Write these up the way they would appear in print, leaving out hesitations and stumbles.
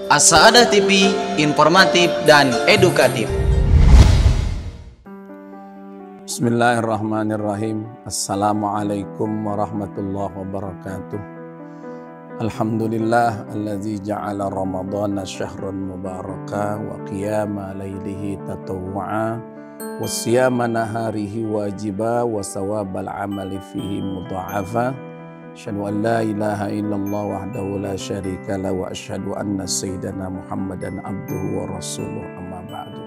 As-Sa'adah TV, informatif dan edukatif. Bismillahirrahmanirrahim. Assalamualaikum warahmatullahi wabarakatuh. Alhamdulillah allazi ja'ala ramadhana syahran mubaraka wa qiyama laylihi tatawwa'a wa siyama naharihi wajiba wa sawabal amali fihi mudha'afa. Asyhadu an la ilaha illallah wahdahu la syarika la wa asyhadu anna sayyidana Muhammadan abduhu wa rasuluh, amma ba'du.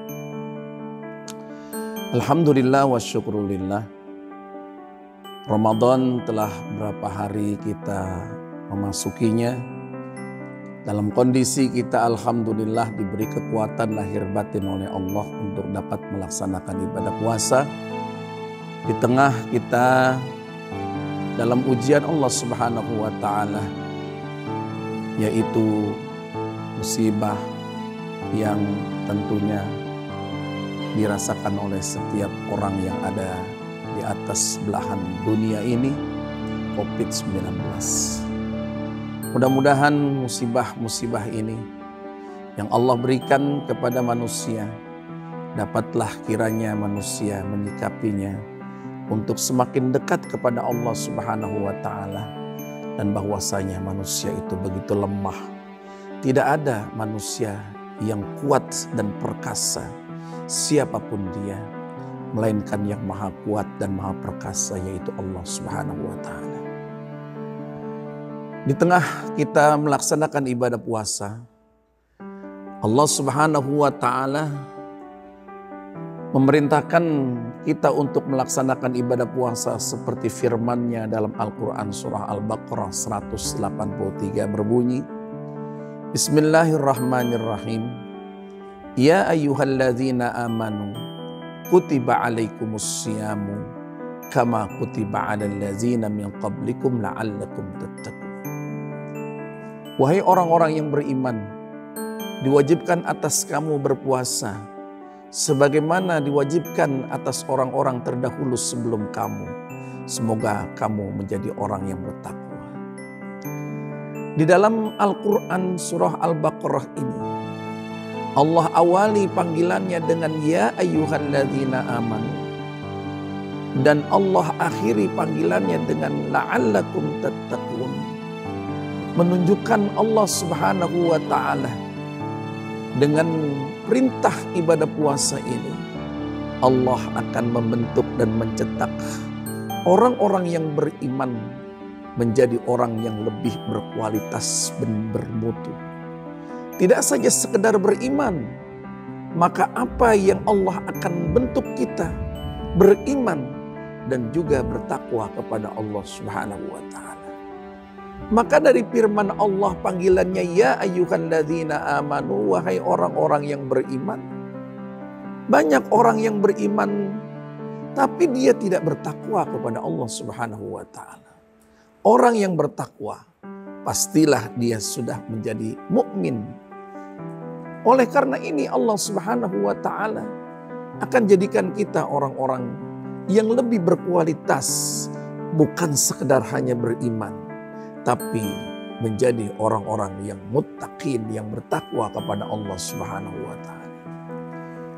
Alhamdulillah wa syukrulillah. Ramadan telah berapa hari kita memasukinya. Dalam kondisi kita alhamdulillah diberi kekuatan lahir batin oleh Allah untuk dapat melaksanakan ibadah puasa. Di tengah kita dalam ujian Allah Subhanahu wa ta'ala, yaitu musibah yang tentunya dirasakan oleh setiap orang yang ada di atas belahan dunia ini, COVID-19. Mudah-mudahan musibah-musibah ini yang Allah berikan kepada manusia, dapatlah kiranya manusia menyikapinya untuk semakin dekat kepada Allah Subhanahu wa ta'ala, dan bahwasanya manusia itu begitu lemah. Tidak ada manusia yang kuat dan perkasa, siapapun dia, melainkan yang maha kuat dan maha perkasa, yaitu Allah Subhanahu wa ta'ala. Di tengah kita melaksanakan ibadah puasa, Allah Subhanahu wa ta'ala memerintahkan kita untuk melaksanakan ibadah puasa seperti firman-Nya dalam Al-Quran surah Al-Baqarah 183 berbunyi, Bismillahirrahmanirrahim. Ya ayyuhalladzina amanu kutiba alaikumus siyamu kama kutiba alal ladzina min qablikum la'allakum tattaqun. Wahai orang-orang yang beriman, diwajibkan atas kamu berpuasa sebagaimana diwajibkan atas orang-orang terdahulu sebelum kamu. Semoga kamu menjadi orang yang bertakwa. Di dalam Al-Quran surah Al-Baqarah ini, Allah awali panggilannya dengan ya ayyuhalladzina amanu, dan Allah akhiri panggilannya dengan la'allakum tattaqun, menunjukkan Allah Subhanahu wa ta'ala dengan perintah ibadah puasa ini, Allah akan membentuk dan mencetak orang-orang yang beriman menjadi orang yang lebih berkualitas dan bermutu. Tidak saja sekedar beriman, maka apa yang Allah akan bentuk kita beriman dan juga bertakwa kepada Allah Subhanahu wa ta'ala. Maka dari firman Allah panggilannya ya ayyuhalladzina amanu, wahai orang-orang yang beriman. Banyak orang yang beriman tapi dia tidak bertakwa kepada Allah Subhanahu wa ta'ala. Orang yang bertakwa pastilah dia sudah menjadi mukmin. Oleh karena ini Allah Subhanahu wa ta'ala akan jadikan kita orang-orang yang lebih berkualitas, bukan sekedar hanya beriman, tapi menjadi orang-orang yang muttaqin, yang bertakwa kepada Allah Subhanahu wa ta'ala.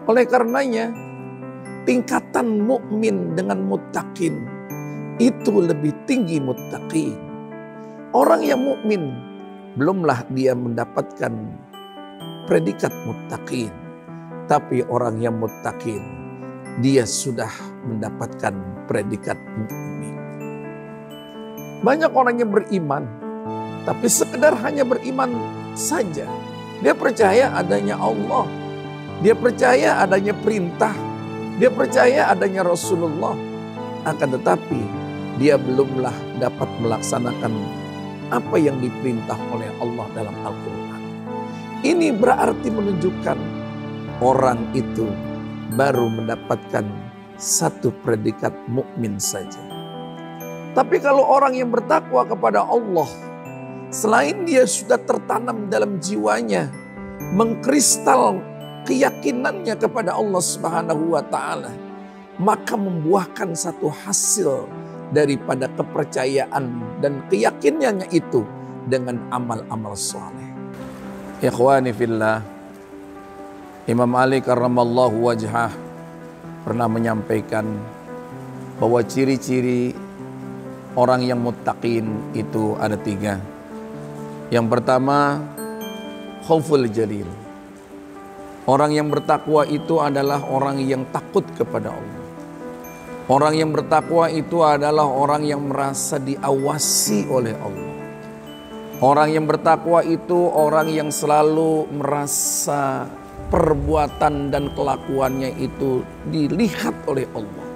Oleh karenanya, tingkatan mukmin dengan muttaqin itu lebih tinggi muttaqin. Orang yang mukmin belumlah dia mendapatkan predikat muttaqin, tapi orang yang muttaqin dia sudah mendapatkan predikat mukmin. Banyak orang yang beriman, tapi sekedar hanya beriman saja. Dia percaya adanya Allah, dia percaya adanya perintah, dia percaya adanya Rasulullah. Akan tetapi dia belumlah dapat melaksanakan apa yang diperintah oleh Allah dalam Al-Quran. Ini berarti menunjukkan orang itu baru mendapatkan satu predikat mukmin saja. Tapi kalau orang yang bertakwa kepada Allah, selain dia sudah tertanam dalam jiwanya, mengkristal keyakinannya kepada Allah Subhanahu wa ta'ala, maka membuahkan satu hasil daripada kepercayaan dan keyakinannya itu dengan amal-amal soleh. Ikhwani fillah, Imam Ali karramallahu wajhah pernah menyampaikan bahwa ciri-ciri orang yang muttaqin itu ada 3. Yang pertama, khauful jalil. Orang yang bertakwa itu adalah orang yang takut kepada Allah. Orang yang bertakwa itu adalah orang yang merasa diawasi oleh Allah. Orang yang bertakwa itu orang yang selalu merasa perbuatan dan kelakuannya itu dilihat oleh Allah.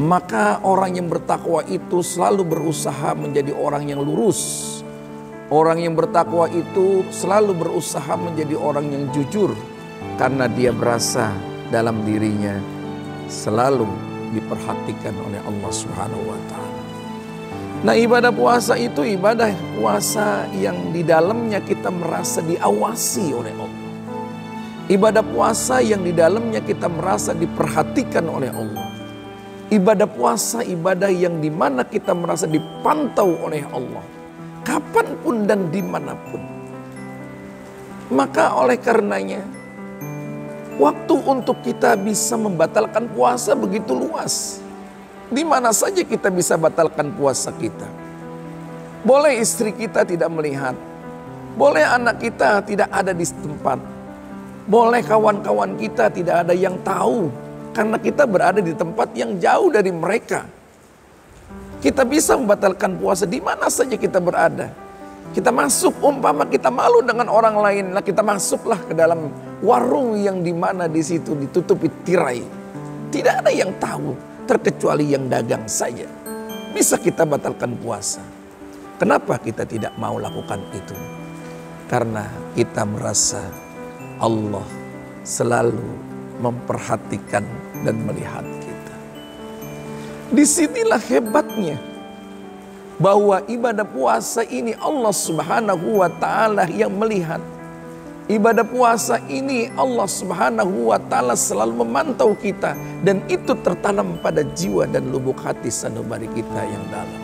Maka orang yang bertakwa itu selalu berusaha menjadi orang yang lurus. Orang yang bertakwa itu selalu berusaha menjadi orang yang jujur. Karena dia berasa dalam dirinya selalu diperhatikan oleh Allah Subhanahu wa ta'ala. Nah, ibadah puasa itu ibadah puasa yang di dalamnya kita merasa diawasi oleh Allah. Ibadah puasa yang di dalamnya kita merasa diperhatikan oleh Allah. Ibadah puasa ibadah yang dimana kita merasa dipantau oleh Allah. Kapanpun dan dimanapun. Maka oleh karenanya, waktu untuk kita bisa membatalkan puasa begitu luas. Di mana saja kita bisa batalkan puasa kita. Boleh istri kita tidak melihat. Boleh anak kita tidak ada di tempat. Boleh kawan-kawan kita tidak ada yang tahu. Karena kita berada di tempat yang jauh dari mereka. Kita bisa membatalkan puasa di mana saja kita berada. Kita masuk, umpama kita malu dengan orang lain. Nah, kita masuklah ke dalam warung yang dimana di situ ditutupi tirai. Tidak ada yang tahu. Terkecuali yang dagang saja. Bisa kita batalkan puasa. Kenapa kita tidak mau lakukan itu? Karena kita merasa Allah selalu memperhatikan dan melihat kita. Disinilah hebatnya. Bahwa ibadah puasa ini Allah Subhanahu wa ta'ala yang melihat. Ibadah puasa ini Allah Subhanahu wa ta'ala selalu memantau kita. Dan itu tertanam pada jiwa dan lubuk hati sanubari kita yang dalam.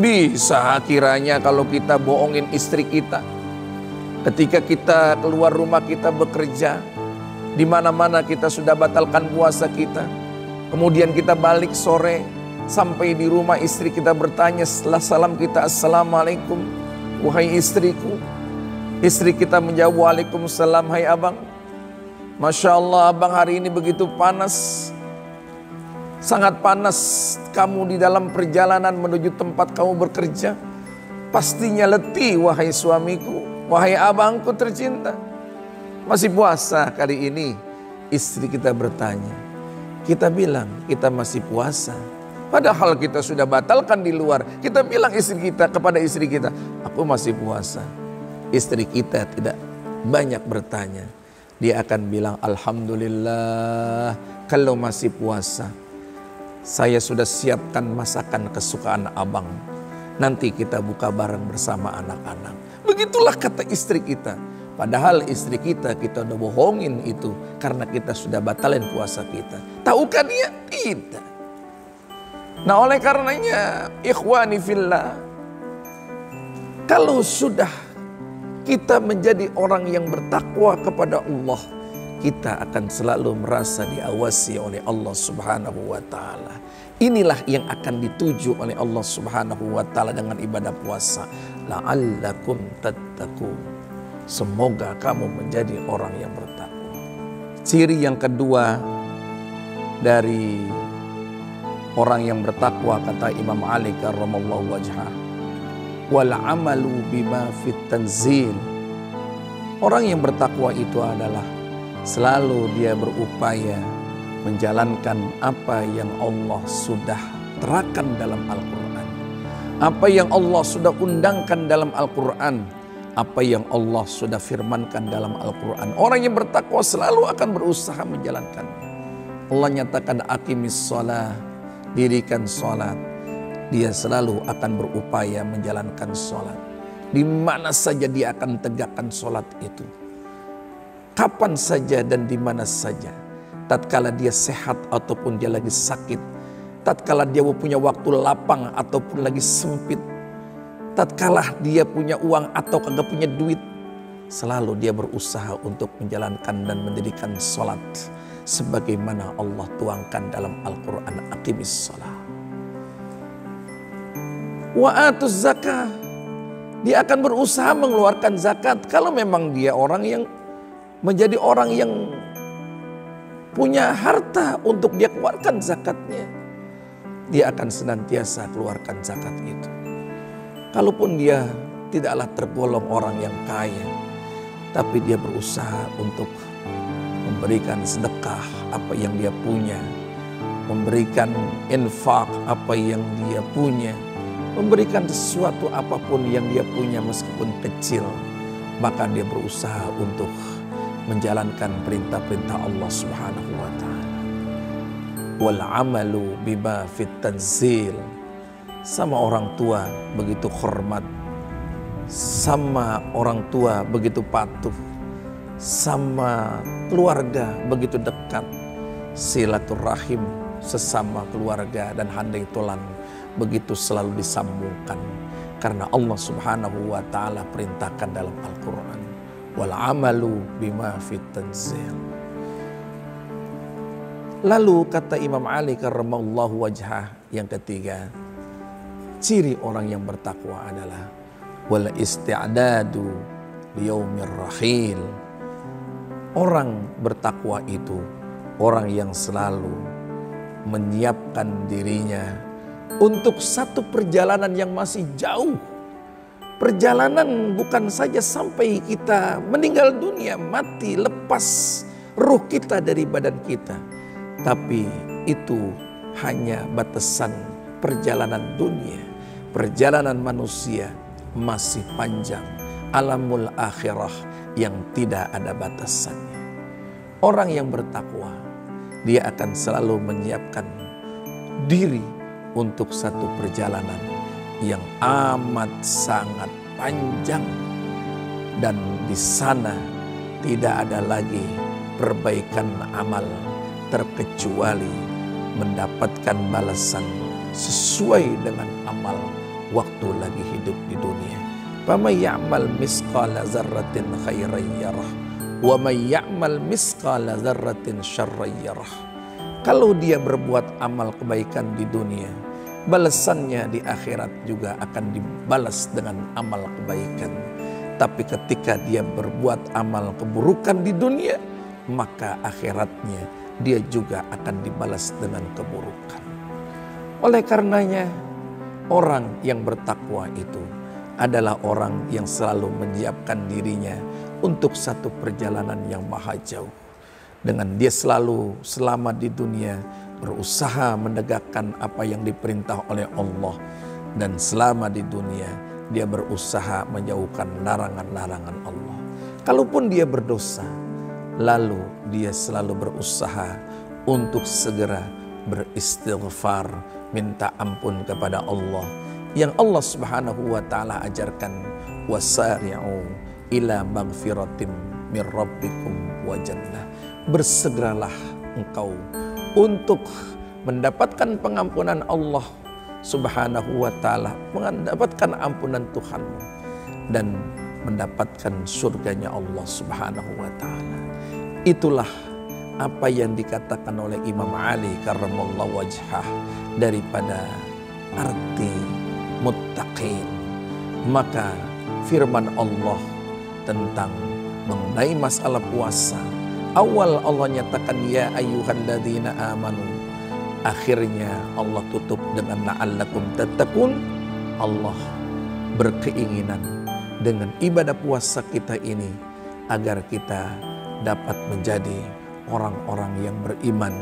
Bisa kiranya kalau kita bohongin istri kita. Ketika kita keluar rumah kita bekerja. Di mana-mana kita sudah batalkan puasa kita. Kemudian kita balik sore. Sampai di rumah istri kita bertanya setelah salam kita, Assalamualaikum wahai istriku. Istri kita menjawab, Waalaikumsalam hai abang. Masya Allah abang hari ini begitu panas. Sangat panas kamu di dalam perjalanan menuju tempat kamu bekerja. Pastinya letih wahai suamiku. Wahai abangku tercinta. Masih puasa kali ini? Istri kita bertanya. Kita bilang kita masih puasa. Padahal kita sudah batalkan di luar. Kita bilang kepada istri kita, aku masih puasa. Istri kita tidak banyak bertanya. Dia akan bilang, Alhamdulillah kalau masih puasa. Saya sudah siapkan masakan kesukaan abang. Nanti kita buka bareng bersama anak-anak. Begitulah kata istri kita. Padahal istri kita udah bohongin itu. Karena kita sudah batalin puasa kita. Tahukah dia? Tidak. Nah oleh karenanya, ikhwani fillah. Kalau sudah kita menjadi orang yang bertakwa kepada Allah, kita akan selalu merasa diawasi oleh Allah Subhanahu wa ta'ala. Inilah yang akan dituju oleh Allah Subhanahu wa ta'ala dengan ibadah puasa. La'allakum tattaqun. Semoga kamu menjadi orang yang bertakwa. Ciri yang kedua dari orang yang bertakwa, kata Imam Ali karramallahu wajhah, wal amalu bima fit tanzil. Orang yang bertakwa itu adalah selalu dia berupaya menjalankan apa yang Allah sudah terangkan dalam Al-Quran. Apa yang Allah sudah undangkan dalam Al-Quran. Apa yang Allah sudah firmankan dalam Al-Quran. Orang yang bertakwa selalu akan berusaha menjalankannya. Allah nyatakan aqimis shalah, dirikan sholat. Dia selalu akan berupaya menjalankan sholat. Di mana saja dia akan tegakkan sholat itu. Kapan saja dan di mana saja. Tatkala dia sehat ataupun dia lagi sakit. Tatkala dia punya waktu lapang ataupun lagi sempit. tatkala dia punya uang atau kagak punya duit, selalu dia berusaha untuk menjalankan dan mendirikan sholat sebagaimana Allah tuangkan dalam Al-Quran, aqimis sholat. Wa atuz zakah, dia akan berusaha mengeluarkan zakat. Kalau memang dia orang yang menjadi orang yang punya harta untuk dia keluarkan zakatnya, dia akan senantiasa keluarkan zakat itu. Kalaupun dia tidaklah tergolong orang yang kaya, tapi dia berusaha untuk memberikan sedekah apa yang dia punya, memberikan infak apa yang dia punya, memberikan sesuatu apapun yang dia punya meskipun kecil, maka dia berusaha untuk menjalankan perintah-perintah Allah Subhanahu wa taala. Wal amalu bima fit tanzil. Sama orang tua begitu hormat, sama orang tua begitu patuh, sama keluarga begitu dekat, silaturahim sesama keluarga dan handai tolan begitu selalu disambungkan, karena Allah Subhanahu wa taala perintahkan dalam Al-Qur'an, wal amalu bima fit tanzil. Lalu kata Imam Ali karramallahu wajhah yang ketiga, ciri orang yang bertakwa adalah wal isti'dadu liyaumir rahil. Orang bertakwa itu orang yang selalu menyiapkan dirinya untuk satu perjalanan yang masih jauh. Perjalanan bukan saja sampai kita meninggal dunia, mati, lepas ruh kita dari badan kita, tapi itu hanya batasan perjalanan dunia. Perjalanan manusia masih panjang, alamul akhirah yang tidak ada batasannya. Orang yang bertakwa, dia akan selalu menyiapkan diri untuk satu perjalanan yang amat sangat panjang, dan di sana tidak ada lagi perbaikan amal terkecuali mendapatkan balasan sesuai dengan amal waktu lagi hidup di dunia. Faman ya'mal misqala dzarratin khairan yarah wa man ya'mal misqala dzarratin syarran yarah. Kalau dia berbuat amal kebaikan di dunia, balasannya di akhirat juga akan dibalas dengan amal kebaikan. Tapi ketika dia berbuat amal keburukan di dunia, maka akhiratnya dia juga akan dibalas dengan keburukan. Oleh karenanya, orang yang bertakwa itu adalah orang yang selalu menyiapkan dirinya untuk satu perjalanan yang maha jauh. Dengan dia selalu selama di dunia berusaha menegakkan apa yang diperintah oleh Allah, dan selama di dunia dia berusaha menjauhkan larangan-larangan Allah. Kalaupun dia berdosa, lalu dia selalu berusaha untuk segera beristighfar, minta ampun kepada Allah. Yang Allah Subhanahu wa taala ajarkan, wasari'u ila magfiratim mir rabbikum wa jannah. Bersegeralah engkau untuk mendapatkan pengampunan Allah Subhanahu wa taala, mendapatkan ampunan Tuhanmu dan mendapatkan surganya Allah Subhanahu wa taala. Itulah apa yang dikatakan oleh Imam Ali karramallahu wajhah daripada arti muttaqin. Maka firman Allah tentang mengenai masalah puasa, awal Allah nyatakan ya ayyuhalladzina amanu, akhirnya Allah tutup dengan la'allakum tattaqun. Allah berkeinginan dengan ibadah puasa kita ini agar kita dapat menjadi orang-orang yang beriman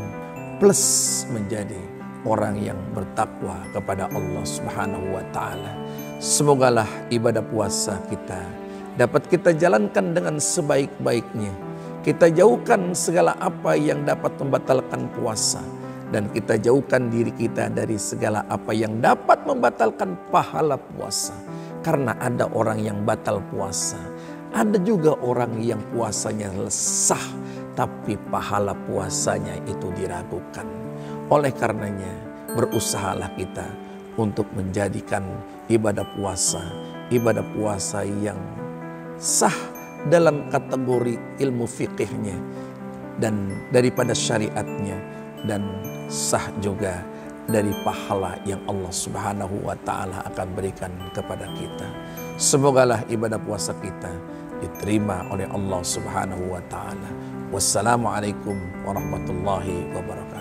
plus menjadi orang yang bertakwa kepada Allah Subhanahu wa taala. Semogalah ibadah puasa kita dapat kita jalankan dengan sebaik-baiknya. Kita jauhkan segala apa yang dapat membatalkan puasa, dan kita jauhkan diri kita dari segala apa yang dapat membatalkan pahala puasa. Karena ada orang yang batal puasa, ada juga orang yang puasanya sah tapi pahala puasanya itu diragukan. Oleh karenanya berusahalah kita untuk menjadikan ibadah puasa yang sah dalam kategori ilmu fikihnya dan daripada syariatnya, dan sah juga dari pahala yang Allah Subhanahu wa Ta'ala akan berikan kepada kita. Semogalah ibadah puasa kita diterima oleh Allah Subhanahu wa Ta'ala. Wassalamualaikum warahmatullahi wabarakatuh.